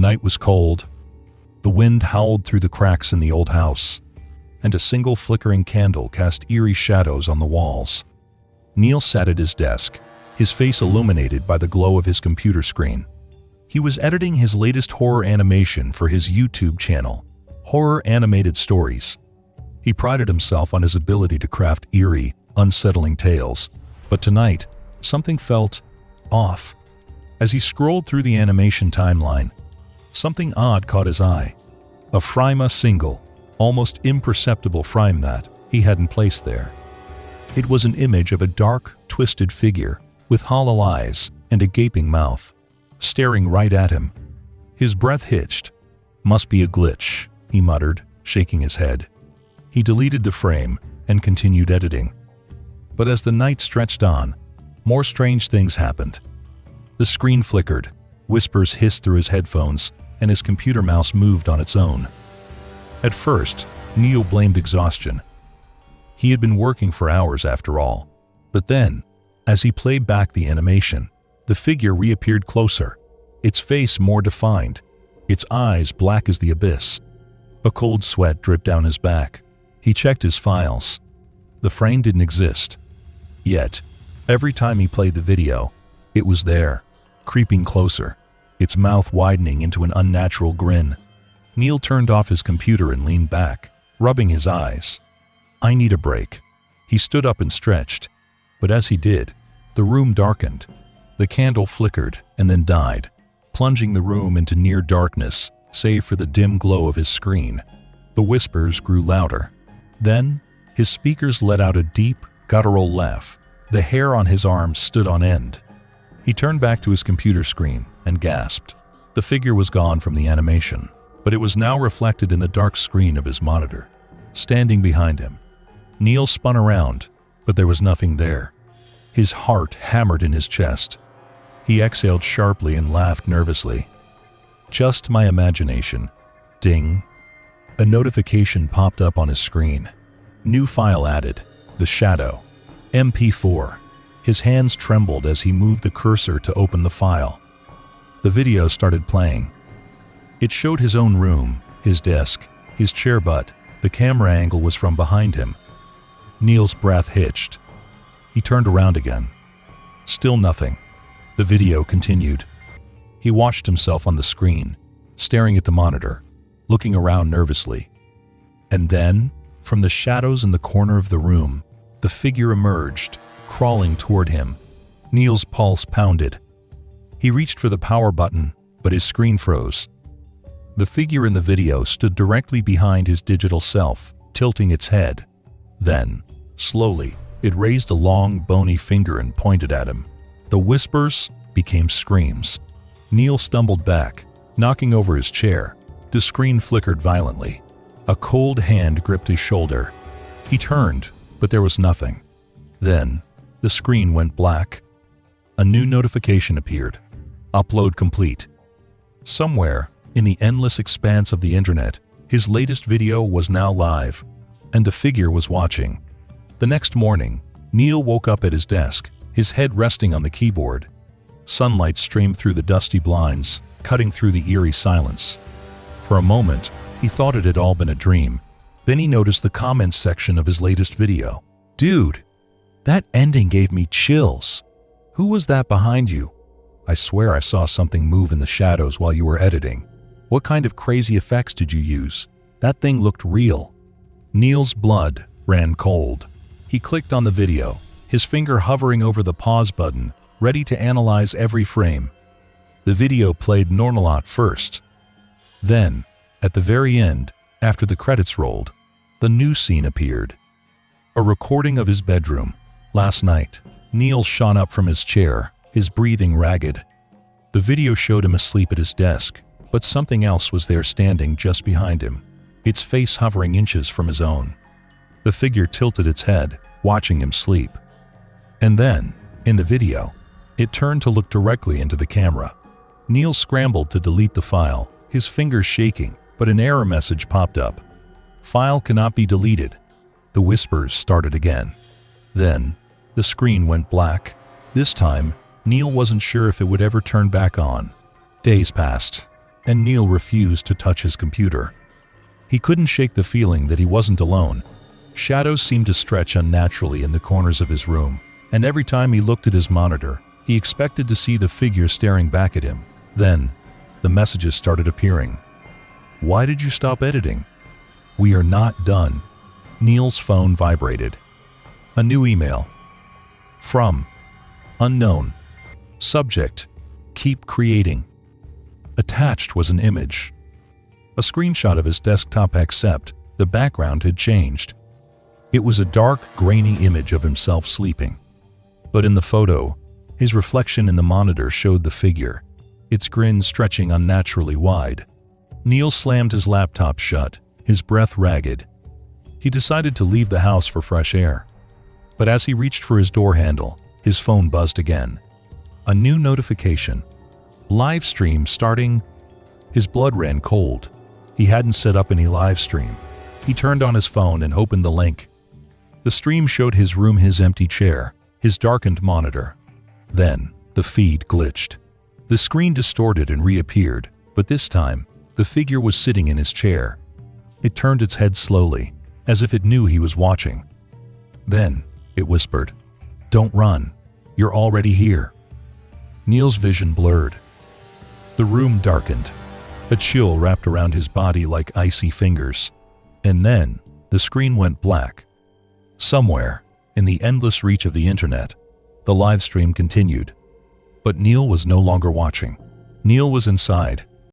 night was cold. The wind howled through the cracks in the old house, and a single flickering candle cast eerie shadows on the walls. Neil sat at his desk, his face illuminated by the glow of his computer screen. He was editing his latest horror animation for his YouTube channel, Horror Animated Stories. He prided himself on his ability to craft eerie, unsettling tales, but tonight, something felt off. As he scrolled through the animation timeline, something odd caught his eye. A frame single, almost imperceptible frame that he hadn't placed there. It was an image of a dark, twisted figure with hollow eyes and a gaping mouth, staring right at him. His breath hitched. "Must be a glitch," he muttered, shaking his head. He deleted the frame and continued editing. But as the night stretched on, more strange things happened. The screen flickered, whispers hissed through his headphones, and his computer mouse moved on its own. At first, Neil blamed exhaustion. He had been working for hours after all. But then, as he played back the animation, the figure reappeared closer, its face more defined, its eyes black as the abyss. A cold sweat dripped down his back. He checked his files. The frame didn't exist. Yet, every time he played the video, it was there, creeping closer, its mouth widening into an unnatural grin. Neil turned off his computer and leaned back, rubbing his eyes. "I need a break." He stood up and stretched, but as he did, the room darkened. The candle flickered and then died, plunging the room into near darkness, save for the dim glow of his screen. The whispers grew louder. Then, his speakers let out a deep, guttural laugh. The hair on his arms stood on end. He turned back to his computer screen and gasped. The figure was gone from the animation, but it was now reflected in the dark screen of his monitor, standing behind him. Neil spun around, but there was nothing there. His heart hammered in his chest. He exhaled sharply and laughed nervously. "Just my imagination." Ding. A notification popped up on his screen. New file added. The Shadow. MP4. His hands trembled as he moved the cursor to open the file. The video started playing. It showed his own room, his desk, his chair, but the camera angle was from behind him. Neil's breath hitched. He turned around again. Still nothing. The video continued. He watched himself on the screen, staring at the monitor, looking around nervously. And then, from the shadows in the corner of the room, the figure emerged, crawling toward him. Neil's pulse pounded. He reached for the power button, but his screen froze. The figure in the video stood directly behind his digital self, tilting its head. Then, slowly, it raised a long, bony finger and pointed at him. The whispers became screams. Neil stumbled back, knocking over his chair. The screen flickered violently. A cold hand gripped his shoulder. He turned, but there was nothing. Then, the screen went black. A new notification appeared. Upload complete. Somewhere, in the endless expanse of the internet, his latest video was now live, and the figure was watching. The next morning, Neil woke up at his desk, his head resting on the keyboard. Sunlight streamed through the dusty blinds, cutting through the eerie silence. For a moment, he thought it had all been a dream. Then he noticed the comments section of his latest video. "Dude, that ending gave me chills. Who was that behind you? I swear I saw something move in the shadows while you were editing. What kind of crazy effects did you use? That thing looked real." Neil's blood ran cold. He clicked on the video, his finger hovering over the pause button, ready to analyze every frame. The video played normal at first. Then, at the very end, after the credits rolled, the new scene appeared. A recording of his bedroom. Last night, Neil shot up from his chair, his breathing ragged. The video showed him asleep at his desk, but something else was there standing just behind him, its face hovering inches from his own. The figure tilted its head, watching him sleep. And then, in the video, it turned to look directly into the camera. Neil scrambled to delete the file, his fingers shaking, but an error message popped up. "File cannot be deleted." The whispers started again. Then, the screen went black. This time, Neil wasn't sure if it would ever turn back on. Days passed, and Neil refused to touch his computer. He couldn't shake the feeling that he wasn't alone. Shadows seemed to stretch unnaturally in the corners of his room, and every time he looked at his monitor, he expected to see the figure staring back at him. Then, the messages started appearing. "Why did you stop editing? We are not done." Neil's phone vibrated. A new email. From unknown. Subject: keep creating. Attached was an image. A screenshot of his desktop, except the background had changed. It was a dark, grainy image of himself sleeping. But in the photo, his reflection in the monitor showed the figure, its grin stretching unnaturally wide. Neil slammed his laptop shut, his breath ragged. He decided to leave the house for fresh air. But as he reached for his door handle, his phone buzzed again. A new notification. Live stream starting. His blood ran cold. He hadn't set up any live stream. He turned on his phone and opened the link. The stream showed his room, his empty chair, his darkened monitor. Then, the feed glitched. The screen distorted and reappeared, but this time, the figure was sitting in his chair. It turned its head slowly, as if it knew he was watching. Then, it whispered, "Don't run. You're already here." Neil's vision blurred. The room darkened. A chill wrapped around his body like icy fingers. And then, the screen went black. Somewhere, in the endless reach of the internet, the live stream continued. But Neil was no longer watching. Neil was inside,